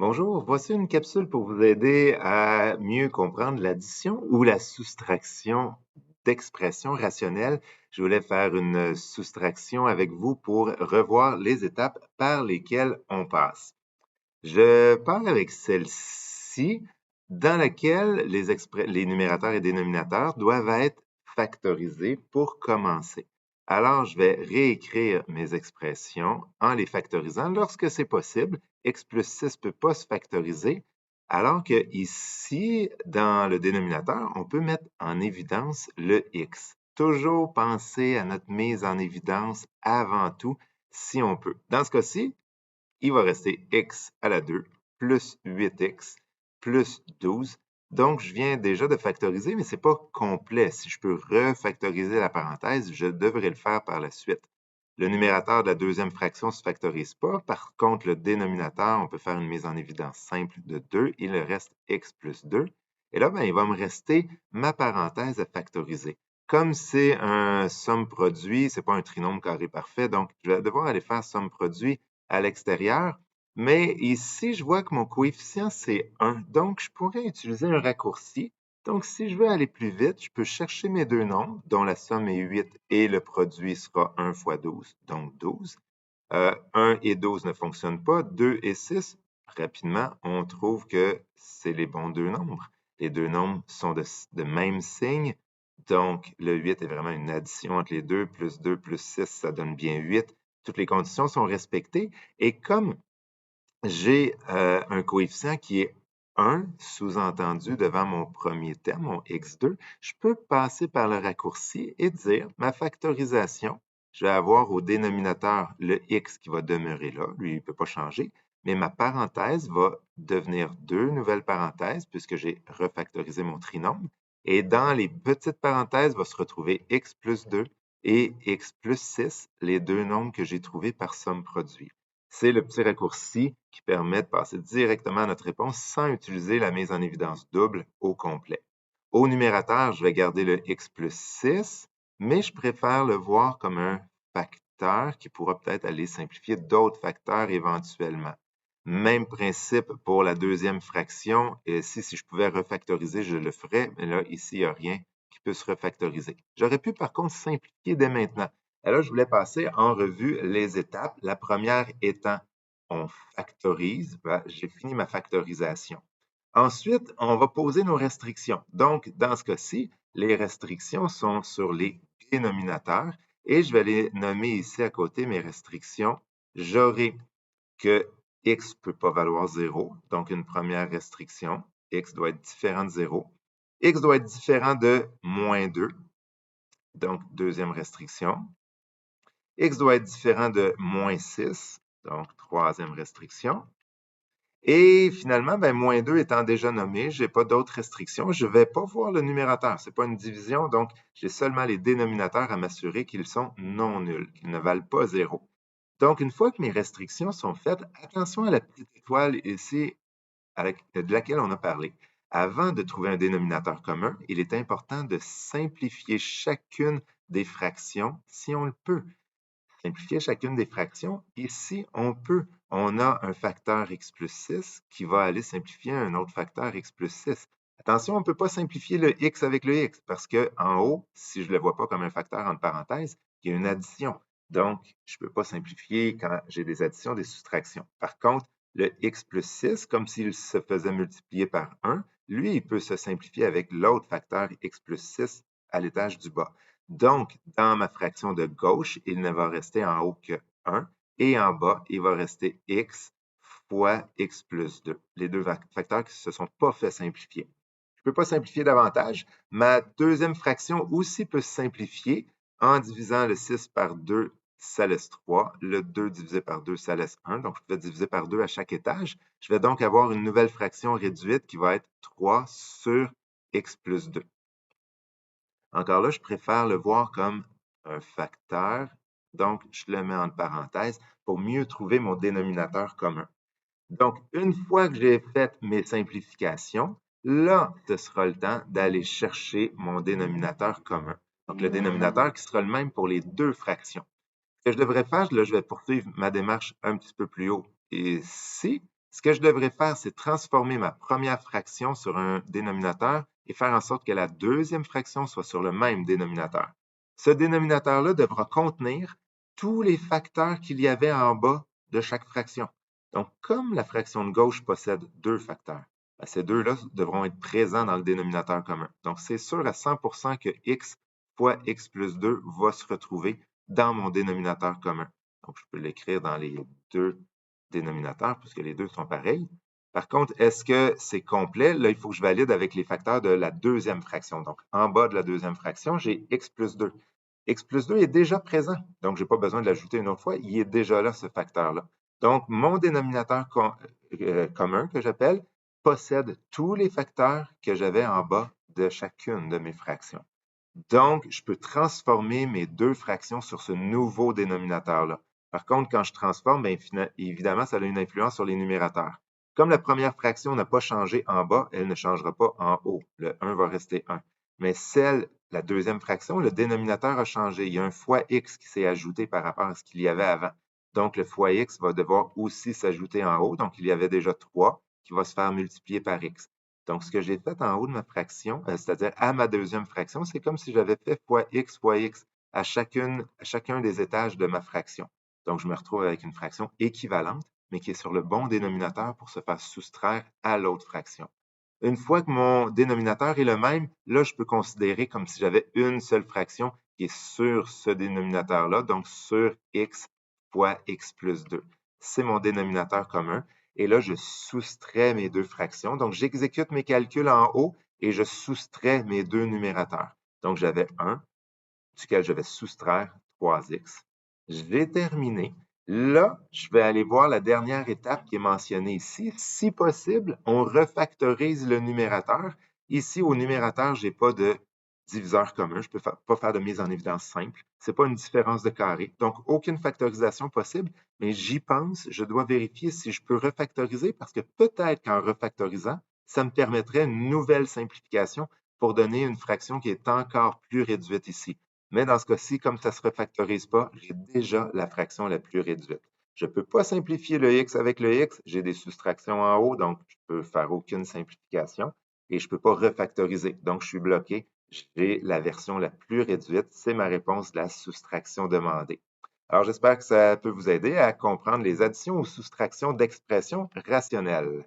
Bonjour, voici une capsule pour vous aider à mieux comprendre l'addition ou la soustraction d'expressions rationnelles. Je voulais faire une soustraction avec vous pour revoir les étapes par lesquelles on passe. Je pars avec celle-ci dans laquelle les numérateurs et dénominateurs doivent être factorisés pour commencer. Alors, je vais réécrire mes expressions en les factorisant lorsque c'est possible. X plus 6 ne peut pas se factoriser, alors que ici, dans le dénominateur, on peut mettre en évidence le X. Toujours penser à notre mise en évidence avant tout, si on peut. Dans ce cas-ci, il va rester x à la 2 plus 8x plus 12. Donc, je viens déjà de factoriser, mais ce n'est pas complet. Si je peux refactoriser la parenthèse, je devrais le faire par la suite. Le numérateur de la deuxième fraction ne se factorise pas. Par contre, le dénominateur, on peut faire une mise en évidence simple de 2. Il reste x plus 2. Et là, il va me rester ma parenthèse à factoriser. Comme c'est un somme-produit, ce n'est pas un trinôme carré parfait, donc je vais devoir aller faire somme-produit à l'extérieur. Mais ici, je vois que mon coefficient, c'est 1. Donc, je pourrais utiliser un raccourci. Donc, si je veux aller plus vite, je peux chercher mes deux nombres, dont la somme est 8 et le produit sera 1 fois 12, donc 12. 1 et 12 ne fonctionnent pas. 2 et 6, rapidement, on trouve que c'est les bons deux nombres. Les deux nombres sont de même signe. Donc, le 8 est vraiment une addition entre les deux. Plus 2 plus 6, ça donne bien 8. Toutes les conditions sont respectées. Et comme j'ai un coefficient qui est 1, sous-entendu devant mon premier terme, mon x2, je peux passer par le raccourci et dire ma factorisation. Je vais avoir au dénominateur le x qui va demeurer là, lui, il ne peut pas changer, mais ma parenthèse va devenir deux nouvelles parenthèses puisque j'ai refactorisé mon trinôme. Et dans les petites parenthèses va se retrouver x plus 2 et x plus 6, les deux nombres que j'ai trouvés par somme produit. C'est le petit raccourci qui permet de passer directement à notre réponse sans utiliser la mise en évidence double au complet. Au numérateur, je vais garder le x plus 6, mais je préfère le voir comme un facteur qui pourra peut-être aller simplifier d'autres facteurs éventuellement. Même principe pour la deuxième fraction. Et ici, si je pouvais refactoriser, je le ferais, mais là, ici, il n'y a rien qui peut se refactoriser. J'aurais pu, par contre, simplifier dès maintenant. Et là, je voulais passer en revue les étapes. La première étant, on factorise. J'ai fini ma factorisation. Ensuite, on va poser nos restrictions. Donc, dans ce cas-ci, les restrictions sont sur les dénominateurs et je vais les nommer ici à côté mes restrictions. J'aurai que x ne peut pas valoir 0, donc une première restriction. X doit être différent de 0. X doit être différent de moins 2, donc deuxième restriction. X doit être différent de moins 6, donc troisième restriction. Et finalement, moins 2 étant déjà nommé, je n'ai pas d'autres restrictions. Je ne vais pas voir le numérateur. Ce n'est pas une division, donc j'ai seulement les dénominateurs à m'assurer qu'ils sont non nuls, qu'ils ne valent pas 0. Donc, une fois que mes restrictions sont faites, attention à la petite étoile ici de laquelle on a parlé. Avant de trouver un dénominateur commun, il est important de simplifier chacune des fractions si on le peut. Simplifier chacune des fractions. Ici, on peut. On a un facteur x plus 6 qui va aller simplifier un autre facteur x plus 6. Attention, on ne peut pas simplifier le x avec le x parce qu'en haut, si je ne le vois pas comme un facteur entre parenthèses, il y a une addition. Donc, je ne peux pas simplifier quand j'ai des additions, des soustractions. Par contre, le x plus 6, comme s'il se faisait multiplier par 1, lui, il peut se simplifier avec l'autre facteur x plus 6 à l'étage du bas. Donc, dans ma fraction de gauche, il ne va rester en haut que 1 et en bas, il va rester x fois x plus 2. Les deux facteurs qui ne se sont pas fait simplifier. Je ne peux pas simplifier davantage. Ma deuxième fraction aussi peut se simplifier en divisant le 6 par 2, ça laisse 3. Le 2 divisé par 2, ça laisse 1. Donc, je vais diviser par 2 à chaque étage. Je vais donc avoir une nouvelle fraction réduite qui va être 3 sur x plus 2. Encore là, je préfère le voir comme un facteur, donc je le mets entre parenthèses pour mieux trouver mon dénominateur commun. Donc, une fois que j'ai fait mes simplifications, là, ce sera le temps d'aller chercher mon dénominateur commun. Donc, le dénominateur qui sera le même pour les deux fractions. Ce que je devrais faire, là, je vais poursuivre ma démarche un petit peu plus haut ici. Ce que je devrais faire, c'est transformer ma première fraction sur un dénominateur et faire en sorte que la deuxième fraction soit sur le même dénominateur. Ce dénominateur-là devra contenir tous les facteurs qu'il y avait en bas de chaque fraction. Donc, comme la fraction de gauche possède deux facteurs, ben, ces deux-là devront être présents dans le dénominateur commun. Donc, c'est sûr à 100% que x fois x plus 2 va se retrouver dans mon dénominateur commun. Donc, je peux l'écrire dans les deux dénominateurs puisque les deux sont pareils. Par contre, est-ce que c'est complet? Là, il faut que je valide avec les facteurs de la deuxième fraction. Donc, en bas de la deuxième fraction, j'ai x plus 2. X plus 2 est déjà présent, donc je n'ai pas besoin de l'ajouter une autre fois. Il est déjà là, ce facteur-là. Donc, mon dénominateur commun, que j'appelle, possède tous les facteurs que j'avais en bas de chacune de mes fractions. Donc, je peux transformer mes deux fractions sur ce nouveau dénominateur-là. Par contre, quand je transforme, bien, évidemment, ça a une influence sur les numérateurs. Comme la première fraction n'a pas changé en bas, elle ne changera pas en haut. Le 1 va rester 1. Mais la deuxième fraction, le dénominateur a changé. Il y a un fois x qui s'est ajouté par rapport à ce qu'il y avait avant. Donc, le fois x va devoir aussi s'ajouter en haut. Donc, il y avait déjà 3 qui va se faire multiplier par x. Donc, ce que j'ai fait en haut de ma fraction, c'est-à-dire à ma deuxième fraction, c'est comme si j'avais fait fois x à chacun des étages de ma fraction. Donc, je me retrouve avec une fraction équivalente, mais qui est sur le bon dénominateur pour se faire soustraire à l'autre fraction. Une fois que mon dénominateur est le même, là, je peux considérer comme si j'avais une seule fraction qui est sur ce dénominateur-là, donc sur x fois x plus 2. C'est mon dénominateur commun. Et là, je soustrais mes deux fractions. Donc, j'exécute mes calculs en haut et je soustrais mes deux numérateurs. Donc, j'avais 1, duquel je vais soustraire 3x. J'ai terminé. Là, je vais aller voir la dernière étape qui est mentionnée ici. Si possible, on refactorise le numérateur. Ici, au numérateur, je n'ai pas de diviseur commun. Je ne peux pas faire de mise en évidence simple. Ce n'est pas une différence de carré. Donc, aucune factorisation possible, mais j'y pense. Je dois vérifier si je peux refactoriser parce que peut-être qu'en refactorisant, ça me permettrait une nouvelle simplification pour donner une fraction qui est encore plus réduite ici. Mais dans ce cas-ci, comme ça ne se refactorise pas, j'ai déjà la fraction la plus réduite. Je ne peux pas simplifier le x avec le x. J'ai des soustractions en haut, donc je ne peux faire aucune simplification. Et je ne peux pas refactoriser. Donc, je suis bloqué. J'ai la version la plus réduite. C'est ma réponse de la soustraction demandée. Alors, j'espère que ça peut vous aider à comprendre les additions ou soustractions d'expressions rationnelles.